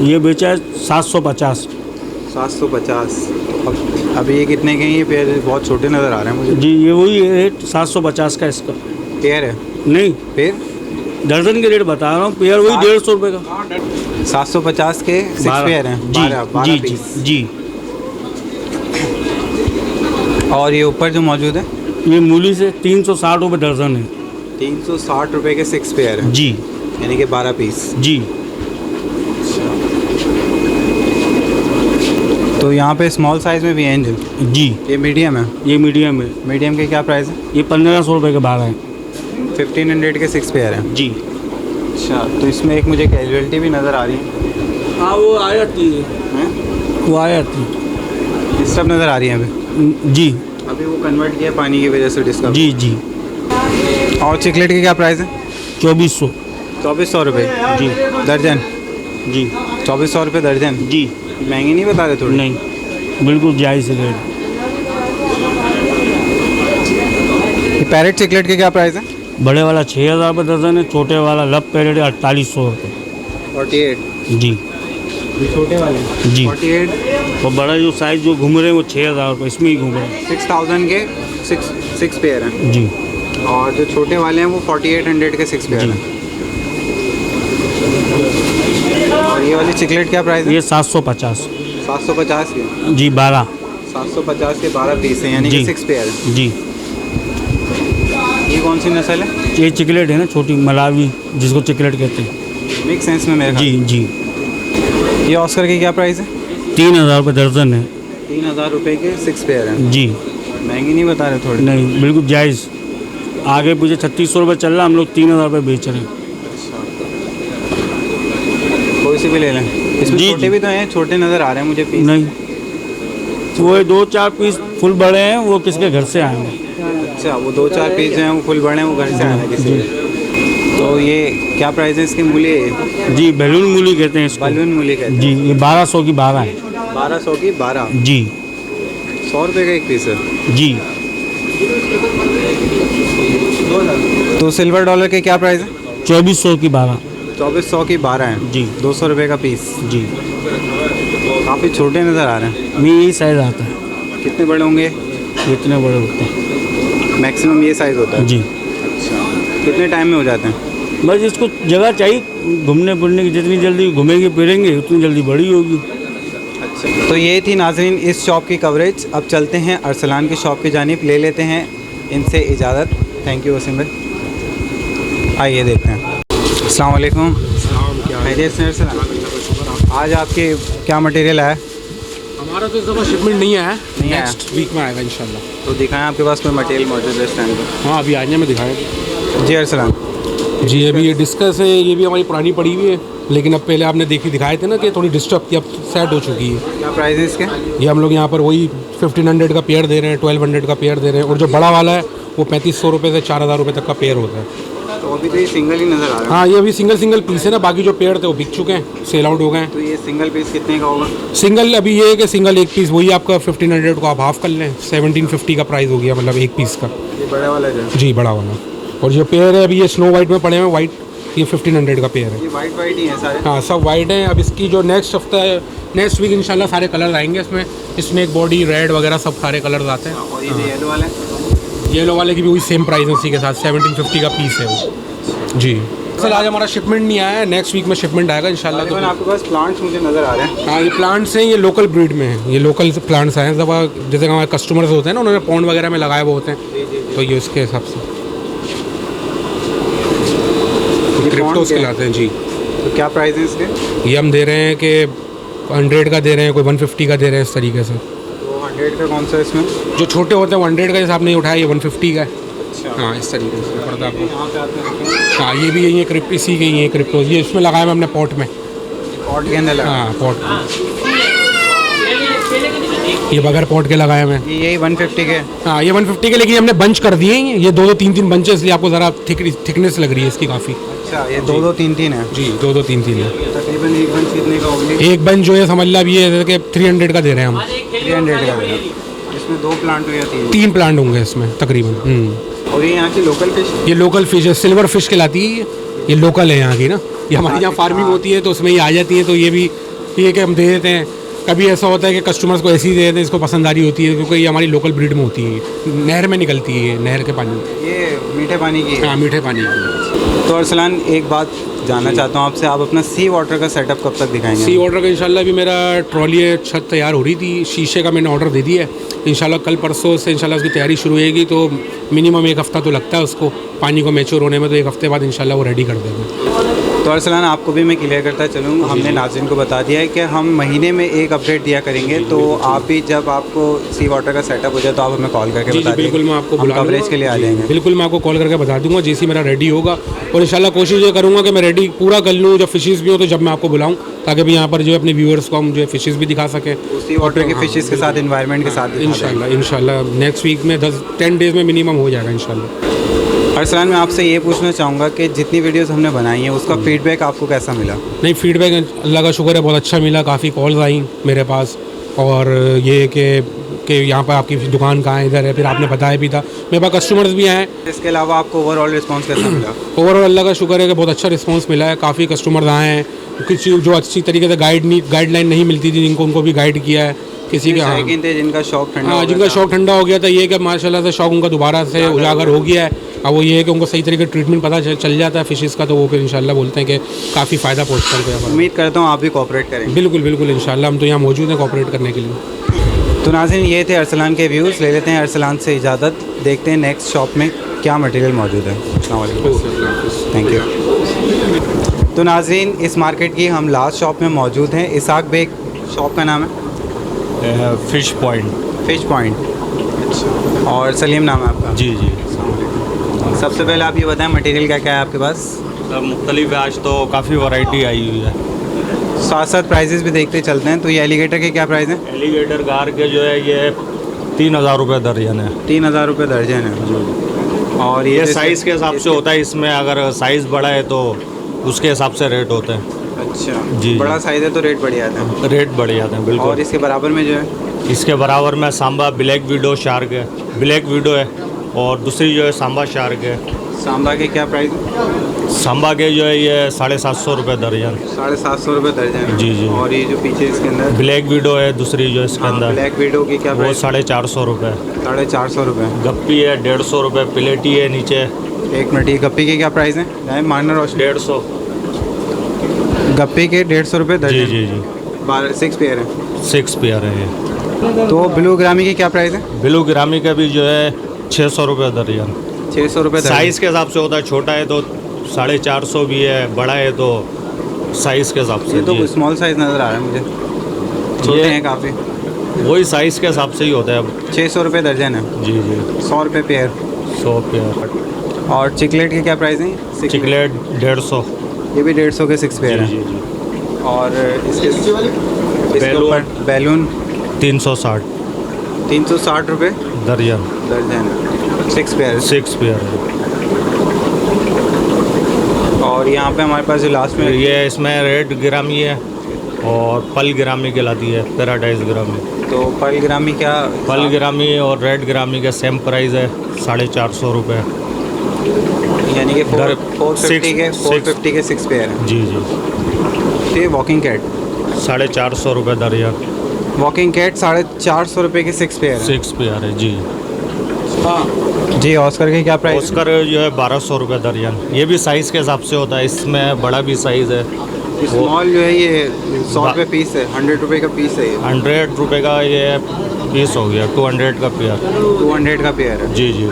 ये बेचा है 750। 750। अब ये कितने के हैं? ये पेयर बहुत छोटे नज़र आ रहे हैं मुझे। जी ये वही रेट 750 का इसका। पेयर है? नहीं, पेयर दर्जन के रेट बता रहा हूँ। पेयर वही 150 रुपये का। 750 के 6 पेयर हैं। जी 12 जी पीस। जी। और ये ऊपर जो मौजूद है? ये मूली से 360 रुपये दर्जन है। 360 रुपये के 6 पेयर हैं जी यानी कि 12 पीस। जी। तो यहाँ पे स्मॉल साइज़ में भी है एंजल? जी ये मीडियम है? ये मीडियम है। मीडियम के क्या प्राइस है? ये 1500 रुपये के 12 है। 1500 के 6 पेयर हैं। जी। अच्छा, तो इसमें एक मुझे कैजुअलिटी भी नज़र आ रही है। हाँ वो आ जाती है। हैं? वो आ जाती है। इस सब नज़र आ रही है अभी? जी अभी वो कन्वर्ट किया पानी की वजह से डिस्काउंट। जी जी। और चिकलेट के क्या प्राइस है? 2400। 2400 रुपये जी दर्जन? जी 2400 रुपये दर्जन? जी। महंगी नहीं बता रहे थोड़ी? नहीं, बिल्कुल जायज़ रेट। ये पैरेट चिकलेट के क्या प्राइस है? बड़े वाला 6000 रुपये दर्जन है। छोटे वाला लब पैरेट 4800 रुपये। 48? जी ये छोटे वाले? जी। 48। और बड़ा जो साइज़ जो घूम रहे हैं वो 6000 रुपये, इसमें ही घूम रहे हैं। 6000 के 6 पेयर हैं। जी और जो छोटे वाले हैं वो 4800 के 6 पेयर जी। हैं। और ये वाली चिकलेट क्या प्राइस है? ये 750। 750 के? जी 12। 750 के 12 पीस हैं यानी कि जी। 6 पेयर हैं। जी। ये कौन सी नस्ल है? ये चिकलेट है ना, छोटी मलावी जिसको चिकलेट कहते हैं। मिक्स सेंस में मेरे जी जी। ख्याल। ये ऑस्कर की क्या प्राइस है? 3000 रुपये दर्जन है। 3000 रुपये के 6 पेयर हैं। जी। महंगी नहीं बता रहे थोड़ी? नहीं, बिल्कुल जायज़। आगे पीछे 3600 रुपये चल रहा, हम लोग 3000 रुपये बेच रहे हैं। कोई सी भी ले लें। इसमें जी, छोटे जी। भी तो हैं, छोटे नज़र आ रहे हैं मुझे पीस। नहीं, वो 2-4 पीस फुल बड़े हैं, वो किसके घर से आए हैं। अच्छा, वो 2-4 पीस जो हैं वो फुल बड़े हैं, वो घर से आए हैं किसी के। तो ये क्या प्राइस है इसके? मूली? जी बैलून मूली कहते हैं इसको। बलून मूली कहते हैं। जी ये 1200 की 12 है। 1200 की 12? जी 100 रुपये का एक पीस है। जी। तो सिल्वर डॉलर के क्या प्राइस है? 2400 की 12। 2400 की 12 हैं। जी 200 रुपये का पीस। जी। काफ़ी छोटे नज़र आ रहे हैं। नहीं, यही साइज़ आता है। कितने बड़े होंगे? इतने बड़े होते हैं। मैक्सिमम ये साइज़ होता है? जी। अच्छा, कितने टाइम में हो जाते हैं? बस इसको जगह चाहिए घूमने फिरने की। जितनी जल्दी घूमेंगे फिरेंगे उतनी जल्दी बड़ी होगी। तो ये थी नाजरीन इस शॉप की कवरेज। अब चलते हैं अरसलान की शॉप की जानिब, ले लेते हैं इनसे इजाज़त। थैंक यू वसीम भाई। आइए देखते हैं। अस्सलाम वालेकुम। खैरियत से अरसलान, आज आपके क्या मटेरियल आया? हमारा तो इस दफ़ा शिपमेंट नहीं आया, नहीं आया। नेक्स्ट वीक में आएगा इंशाल्लाह। तो दिखाएं आपके पास कोई मटेरियल मौजूद है इस टाइम पर? हाँ, अभी आने में दिखाएं। जी अरसलान। जी, अभी ये डिस्कस है, ये भी हमारी पुरानी पड़ी हुई है, लेकिन अब पहले आपने दिखाए थे ना कि थोड़ी डिस्टर्ब थी, अब सेट हो चुकी है। क्या प्राइस है इसके? ये हम लोग यहाँ पर वही 1500 का पेयर दे रहे हैं, 1200 का पेयर दे रहे हैं, और जो बड़ा वाला है वो 3500 रुपये से 4000 रुपये तक का पेयर होता है। तो अभी तो ये सिंगल ही नज़र आ रहा है। हाँ, ये अभी सिंगल पीस है ना, बाकी जो पेयर थे वो बिक चुके हैं, सेल आउट हो गए हैं। तो ये सिंगल पीस कितने का होगा? सिंगल अभी ये है कि सिंगल एक पीस वही आपका 1500 को आप हाफ कर लें, 1750 का प्राइस हो गया, मतलब एक पीस का। ये बड़ा वाला जो है? जी, बड़ा वाला। और जो पेयर है अभी ये स्नो वाइट में पड़े हैं, वाइट, ये 1500 का पेयर है। ये वाइट ही है सारे? हाँ, सब वाइट हैं। अब इसकी जो नेक्स्ट हफ्ता है, नेक्स्ट वीक इंशाल्लाह सारे कलर आएंगे इसमें, स्नेक बॉडी, रेड वगैरह सब सारे कलर्स आते हैं। और ये जो येलो वाला है? येलो वाले की भी वही सेम प्राइस है, उसी के साथ 1750 का पीस है वो। जी सर, आज हमारा शिपमेंट नहीं आया है, नेक्स्ट वीक में शिपमेंट आएगा इंशाल्लाह। तो आपके पास प्लांट्स मुझे नज़र आ रहे हैं। हाँ, ये प्लांट्स हैं, ये लोकल ब्रीड में हैं, ये लोकल प्लांट्स आए हैं। जब जैसे हमारे कस्टमर्स होते हैं ना, उन्होंने पॉन्ड वगैरह में लगाए हुए होते हैं, तो ये उसके हिसाब से क्रिप्टोस खिलाते हैं। जी, तो क्या प्राइस है इसके? ये हम दे रहे हैं कि 100 का दे रहे हैं, कोई 150 का दे रहे हैं, इस तरीके से। तो 100 का कौन सा है इसमें? जो छोटे होते हैं 100 का, हिसाब नहीं उठाया, ये 150 का है। अच्छा। हाँ, इस तरीके से पड़ता है आपको। यहाँ पे आते हैं हाँ, ये भी यही है, इसी के ही है क्रिप्टोस, ये इसमें लगाया मैं अपने पॉट में। पॉट के अंदर लगा? हाँ, पॉट में, ये बगैर पॉट के लगाए मैं। यही 150 के? हाँ, ये 150 के, लेकिन हमने बंच कर दिए हैं, ये 2-2, 3-3 बंच है, इसलिए आपको ज़रा थिकनेस लग रही है इसकी काफ़ी। अच्छा, ये 2-2, 3-3 है? जी, 2-2, 3-3 है। तकरीबन एक बंच कितने का होगी? एक बंच जो है समझ ला अभी ये कि 300 का दे रहे हैं हम। 300 का दे रहे हैं। इसमें 2 प्लांट हो या 3 प्लांट होंगे इसमें तकरीबन। और ये यहाँ की लोकल फिश? ये लोकल फिश है, सिल्वर फिश कहलाती है ये लोकल है यहाँ की ना। ये हमारी यहाँ फार्मिंग होती है तो उसमें ये आ जाती है, तो ये भी ये कि हम दे देते हैं। कभी ऐसा होता है कि कस्टमर्स को ऐसी ही दे देते हैं, इसको पसंद आ रही होती है, क्योंकि ये हमारी लोकल ब्रीड में होती है, नहर में निकलती है, ये नहर के पानी। ये मीठे पानी की है? हाँ, मीठे पानी की। तो अरसलान, एक बात जानना चाहता हूँ आपसे, आप अपना सी वाटर का सेटअप कब तक दिखाएंगे? सी वाटर का इंशाल्लाह अभी मेरा ट्रॉली छत तैयार हो रही थी, शीशे का मैंने ऑर्डर दे दिया है। इंशाल्लाह कल परसों से इंशाल्लाह उसकी तैयारी शुरू होएगी, तो मिनिमम 1 हफ़्ता तो लगता है उसको पानी को मैच्योर होने में, तो 1 हफ़्ते बाद इंशाल्लाह वो रेडी कर देंगे। तो अरसलान, आपको भी मैं क्लियर करता चलूँ, हमने नाज़रीन को बता दिया है कि हम महीने में एक अपडेट दिया करेंगे, तो आप भी जब आपको सी वाटर का सेटअप हो जाए तो आप हमें कॉल करके बता बिल्कुल, मैं आपको बुला कवरेज के लिए आ जाएंगे। बिल्कुल, मैं आपको कॉल करके बता दूंगा जैसे मेरा रेडी होगा, और इंशाल्लाह कोशिश ये करूँगा कि मैं रेडी पूरा कर लूँ, जब फिशेज़ भी हो तो जब मैं आपको बुलाऊँ, ताकि भी यहाँ पर जो है अपने व्यूअर्स को हम जो है फिशेज़ भी दिखा सकें, सी वाटर के फिशेज़ के साथ, एनवायरनमेंट के साथ। इंशाल्लाह नेक्स्ट वीक में 10 डेज़ में मिनिमम हो जाएगा इंशाल्लाह। अरसलान, मैं आपसे ये पूछना चाहूँगा कि जितनी वीडियोस हमने बनाई हैं उसका फीडबैक आपको कैसा मिला? नहीं, फीडबैक अल्लाह का शुक्र है बहुत अच्छा मिला, काफ़ी कॉल्स आई मेरे पास, और ये कि यहाँ पर आपकी दुकान कहाँ है, इधर है, फिर आपने बताया भी था, मेरे पास कस्टमर्स भी आए। इसके अलावा आपको ओवरऑल रिस्पांस कैसा मिला? ओवरऑल अल्लाह का शुक्र है कि बहुत अच्छा रिस्पांस मिला है, काफ़ी कस्टमर्स आए हैं, किसी जो अच्छी तरीके से गाइडलाइन नहीं मिलती थी जिनको, उनको भी गाइड किया है किसी के। हाँ, जिनका शौक ठंडा, हाँ, जिनका शौक ठंडा हो गया था, ये कि माशाल्लाह से शौक उनका दोबारा से उजागर हो गया है। अब वो ये है कि उनको सही तरीके ट्रीटमेंट पता चल जाता है फिशेज़ का, तो वो फिर इंशाल्लाह बोलते हैं कि काफ़ी फ़ायदा पहुँचता है। उम्मीद करता हूँ आप भी कोऑपरेट करेंगे। बिल्कुल इंशाल्लाह, हम तो यहाँ मौजूद हैं कोऑपरेट करने के लिए। तो नाज़रीन, ये थे अरसलान के व्यूज़। ले लेते हैं अरसलान से इजाज़त, देखते हैं नेक्स्ट शॉप में क्या मटेरियल मौजूद है। अस्सलाम वालेकुम, थैंक यू। तो नाज़रीन, इस मार्केट की हम लास्ट शॉप में मौजूद हैं। इसाक बेग शॉप का नाम है? Fish point. फ़िश पॉइंट, अच्छा। और सलीम नाम है आपका? जी जी। सबसे पहले आप ये बताएं मटेरियल क्या क्या है आपके पास? सर मुख्तलिफ है, आज तो काफ़ी वैरायटी आई हुई है। साथ साथ प्राइजेस भी देखते चलते हैं। तो ये एलिगेटर के क्या प्राइस हैं? एलिगेटर गार के जो है ये 3000 रुपये दर्जन है। 3000 रुपये दर्जन है। और ये साइज़ के हिसाब से होता है, इसमें अगर साइज़ बड़ा है तो उसके हिसाब से रेट होते हैं। अच्छा जी, बड़ा साइज़ है तो रेट बढ़ जाता है? रेट बढ़ जाते हैं बिल्कुल। और इसके बराबर में जो है? इसके बराबर में सांबा ब्लैक विडो शार्क है, ब्लैक विडो है, और दूसरी जो है सांबा शार्क है। सांबा के क्या प्राइस है? सांबा के जो है ये 750 रुपये दर्जन। 750 रुपये दर्जन? जी जी। और ये जो पीछे इसके अंदर ब्लैक विडो है दूसरी जो इसके अंदर, ब्लैक विडो की क्या वो प्राइस? 450 रुपये। 450 रुपये। गप्पी है 150 रुपये, प्लेटी है नीचे। एक मिनट, ये गप्पी के क्या प्राइस हैं? मारना रोशन। 150। गप्पी के 150 रुपये दर्जन? जी जी जी। 6 पेयर है। 6 पेयर है ये। तो ब्लू ग्रामी की क्या प्राइस है? ब्लू ग्रामी का भी जो है 600 रुपये दर्जन। 600 रुपये साइज़ के हिसाब से होता है, छोटा है तो 450 भी है, बड़ा है तो साइज़ के हिसाब से। ये तो जी। स्मॉल साइज़ नज़र आ रहा है मुझे, छोटे ये हैं काफ़ी। वही साइज़ के हिसाब से ही होता है अब। 600 रुपये दर्जन है। जी जी। 100 रुपये पेयर। 100 पेयर। और चिकलेट की क्या प्राइस है? चिकलेट 150। ये भी 150 के 6 पेयर जी है। जी। और इसके बैलून। ऊपर बैलून 360 360 रुपये दर्जन। दर्जन है। 6 पेयर। 6 पेयर है। और यहाँ पे हमारे पास जो लास्ट में ये इसमें रेड ग्रामी है और पल ग्रामी कहलाती है, पैराडाइज ग्रामी। तो पल ग्रामी क्या? पल ग्रामी और रेड ग्रामी का सेम प्राइस है, 450 रुपये। यानी कि दर- 450 के 6 पेयर है। जी जी। तो ये वॉकिंग कैट 450 रुपये दर्जन। वॉकिंग कैट 450 रुपये के 6 पेयर है। 6 पेयर है जी। जी ऑस्कर की क्या प्राइस? ऑस्कर जो है 1200 रुपये दर्जन। ये भी साइज़ के हिसाब से होता है, इसमें बड़ा भी साइज़ है। स्मॉल जो है ये 100 रुपये पीस है, 100 रुपये का पीस है ये। 100 रुपये का ये पीस हो गया, 200 का पेयर। 200 का पेयर है। जी जी।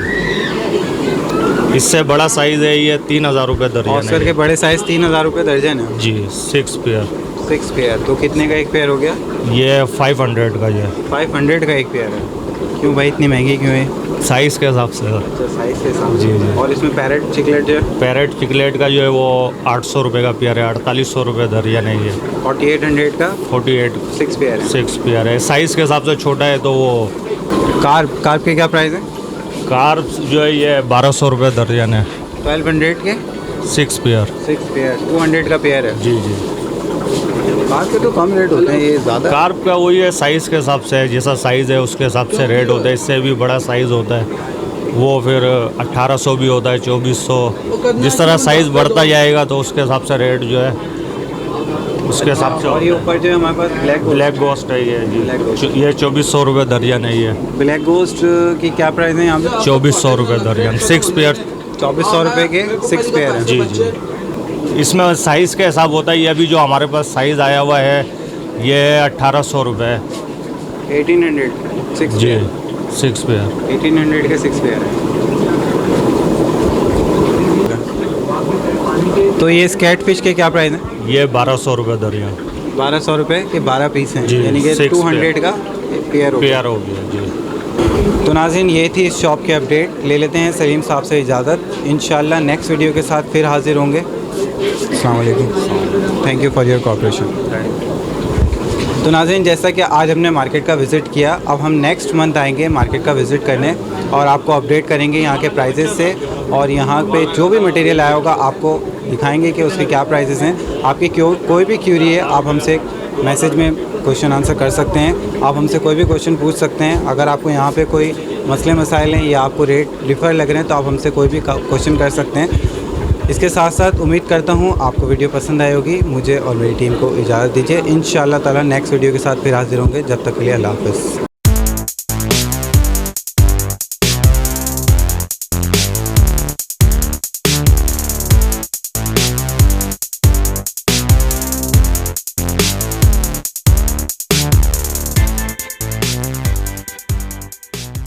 इससे बड़ा साइज़ है ये 3000 रुपये दर्जन ऑस्कर है। के बड़े साइज़ 3000 रुपये दर्जन है। जी 6 पेयर। 6 पेयर तो कितने का एक पेयर हो गया? ये 500 का ये 500 का एक पेयर है। क्यों भाई इतनी महंगी क्यों है? साइज़ के हिसाब से। अच्छा साइज़ के हिसाब जी, से। जी। और इसमें पैरेट चिकलेट जो है पैरेट चिकलेट का जो है वो 800 रुपये का पेयर है, 4800 रुपये दर्जन है ये। 4800 का 48 6 पेयर है। 6 पेयर है। साइज़ के हिसाब से छोटा है तो वो। कार्प की क्या प्राइस है? कार जो है ये 1200 रुपये दर्जन है, 1200 के 6 पेयर। 6 पेयर 200 का पेयर है। जी जी। कार्प के तो कम रेट होते हैं, ये ज़्यादा। कार्प का वही है, साइज़ के हिसाब से है, जैसा साइज़ है उसके हिसाब से रेट होता है। इससे भी बड़ा साइज़ होता है वो फिर 1800 भी होता है, 2400। जिस तरह साइज़ बढ़ता जाएगा तो उसके हिसाब से रेट जो है उसके हिसाब से। और ये ऊपर जो है हमारे पास ब्लैक गोस्ट है ये Black Ghost। जी। ये 2400 रुपये दर्जन है ये। ब्लैक गोस्ट की क्या प्राइस है यहाँ पे? 2400 रुपये दर्जन, 6 पेयर। 2400 रुपये के 6 पेयर है। जी जी। इसमें साइज़ का हिसाब होता है। ये अभी जो हमारे पास साइज़ आया हुआ है ये 1800 रुपये। 1800 6 जी पेयर। 6 पेयर। 1800 के 6 पेयर है। तो ये स्कैट फिश के क्या प्राइस है? ये 1200 रुपये दर्जन। 1200 रुपये के 12 पीस हैं, जी, यानी कि 6 200 का पेयर हो गया। पेयर हो गया जी। तो नाज़रीन ये थी इस शॉप की अपडेट। ले लेते हैं सलीम साहब से इजाज़त। इंशाल्लाह नेक्स्ट वीडियो के साथ फिर हाजिर होंगे। अस्सलाम वालेकुम। Thank you for your cooperation. तो नाज़रीन जैसा कि आज हमने मार्केट का विज़िट किया, अब हम नेक्स्ट मंथ आएंगे मार्केट का विज़िट करने और आपको अपडेट करेंगे यहाँ के प्राइजेस से, और यहाँ पे जो भी मटेरियल आया होगा आपको दिखाएंगे कि उसके क्या प्राइजेस हैं। आपकी कोई भी क्यूरी है आप हमसे मैसेज में क्वेश्चन आंसर कर सकते हैं। आप हमसे कोई भी क्वेश्चन पूछ सकते हैं। अगर आपको यहाँ पे कोई मसले मसाइल हैं या आपको रेट डिफ़र लग रहे हैं तो आप हमसे कोई भी क्वेश्चन कर सकते हैं। इसके साथ साथ उम्मीद करता हूँ आपको वीडियो पसंद आई होगी। मुझे और मेरी टीम को इजाज़त दीजिए। इंशाअल्लाह ताला नेक्स्ट वीडियो के साथ फिर हाजिर होंगे। जब तक के लिए अल्लाह हाफ़िज़।